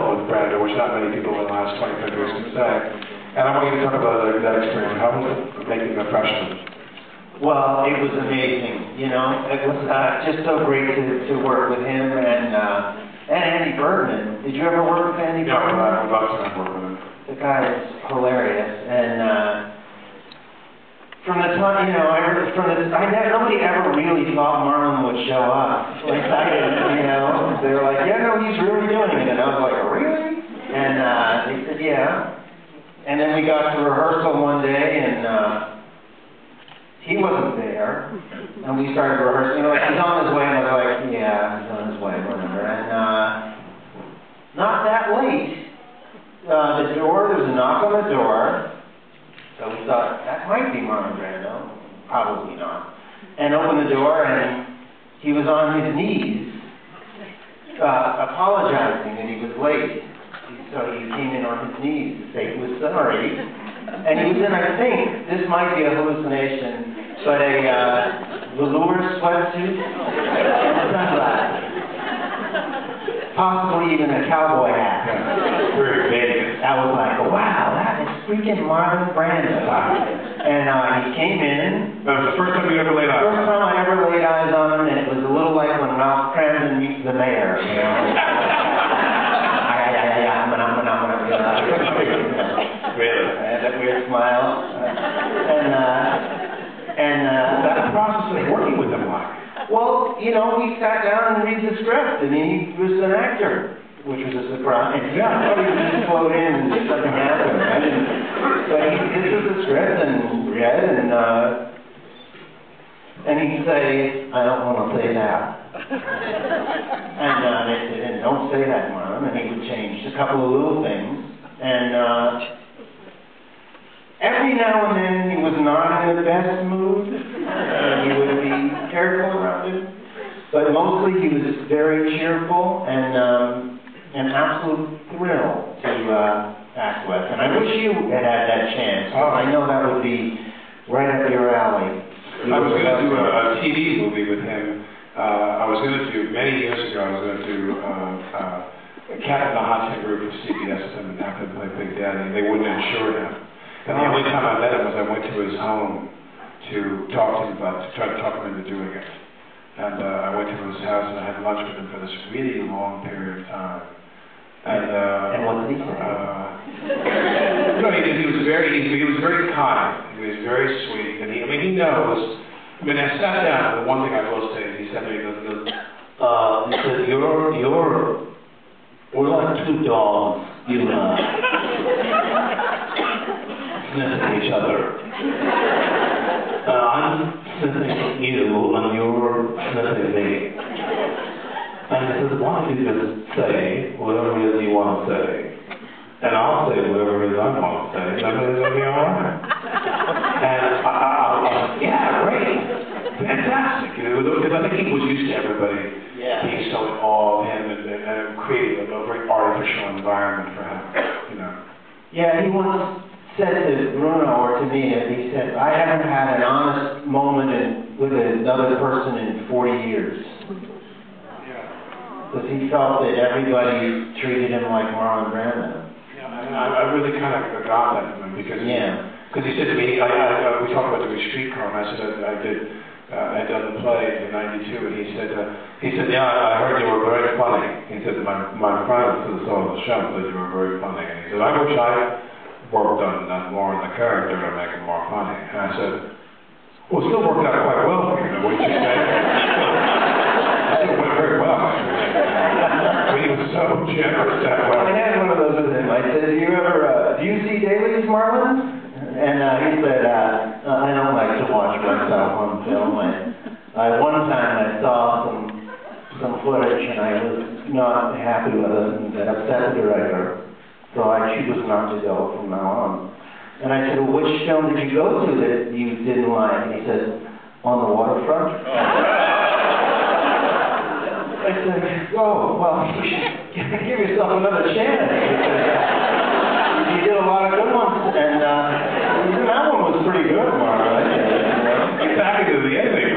film with Brando, which not many people in the last 25 years can say. And I want you to talk about that experience. How was it making an impression? Well, it was amazing, you know. It was just so great to work with him and Andy Bergman. Did you ever work with Andy Bergman? No, I would love to work with him. The guy is hilarious, and from the time, you know, nobody ever really thought Marlon would show up. Like I didn't, you know. They were like, yeah, no, he's really doing it, and I was like, really? And they said, yeah. And then we got to rehearsal one day, and he wasn't there, and we started rehearsing. You know, like, he's on his way, and I was like, yeah, he's on his way, whatever. And not that late, there was a knock on the door, so we thought, that might be Marlon Brando. Probably not. And opened the door, and he was on his knees, apologizing that he was late. So he came in on his knees to say he was sorry. And he was in, I think, this might be a hallucination, but a velour sweatsuit and sunglasses. Possibly even a cowboy hat. Very big. I was like, wow, that is freaking Marlon Brando. And he came in. That was the first time you ever laid eyes on him? First time I ever laid eyes on him, and it was a little like when Ralph Cramden meets the mayor, you know. Really? I had that weird smile. And that process of working with him like? Well, you know, we sat down and read the script, and he was an actor, which was a surprise. Yeah, I thought he would just float in and something happened. I didn't. But this was the script and read, and he'd say, I don't want to say that. And they said, don't say that, Marlon. And he would change a couple of little things. And every now and then he was not in the best mood. He would be careful around it. But mostly he was very cheerful and an absolute thrill to act with. And I wish you had that chance. I know that would be right up your alley. I was going to do a TV movie with him. I was going to do, many years ago, I was going to do Cat in the Hot Tin Roof of CBS and have him play Big Daddy. They wouldn't insure him. And the only time I met him was I went to his home to talk to him about, to try to talk him into doing it. And I went to his house and I had lunch with him for this really long period of time. And what did he say? No, he was very kind. He was very sweet. And he knows. I mean, I sat down, and one thing I will say is he said to me, he said, we're like two dogs, you sniffing each other. I'm sniffing you, and you're sniffing me. And he says, why don't you just say whatever it is you want to say, and I'll say whatever it is I want to say, and everything's going to be all right. And yeah, great. Fantastic. Because I think he was used to everybody being so in awe of him and creating a very artificial environment for him, you know. Yeah, he once said to Bruno or to me, he said, I haven't had an honest moment with another person in 40 years. Because he felt that everybody treated him like Marlon Brando. Yeah, I really kind of got that from him because he said to me, we talked about doing Streetcar, and I said I'd done the play in '92, and he said, yeah, I heard you were very funny. He said, my friends to the soul of the show said you were very funny. And he said, I wish I worked on that more in the character to make it more funny. And I said, well, it still worked out quite well for you, what you say. I said, it went very well. But he was so generous that way. I had one of those with him. I said, do you see dailies, Marlon? And he said, I don't like to watch myself on film. One time I saw some footage and I was not happy with it and that upset the director. So I choose not to go from now on. And I said, well, which film did you go to that you didn't like? And he said, On the Waterfront. I said, oh, well, you should give yourself another chance. You did a lot of good ones, and that one was pretty good, Marlon. You're back into the ending.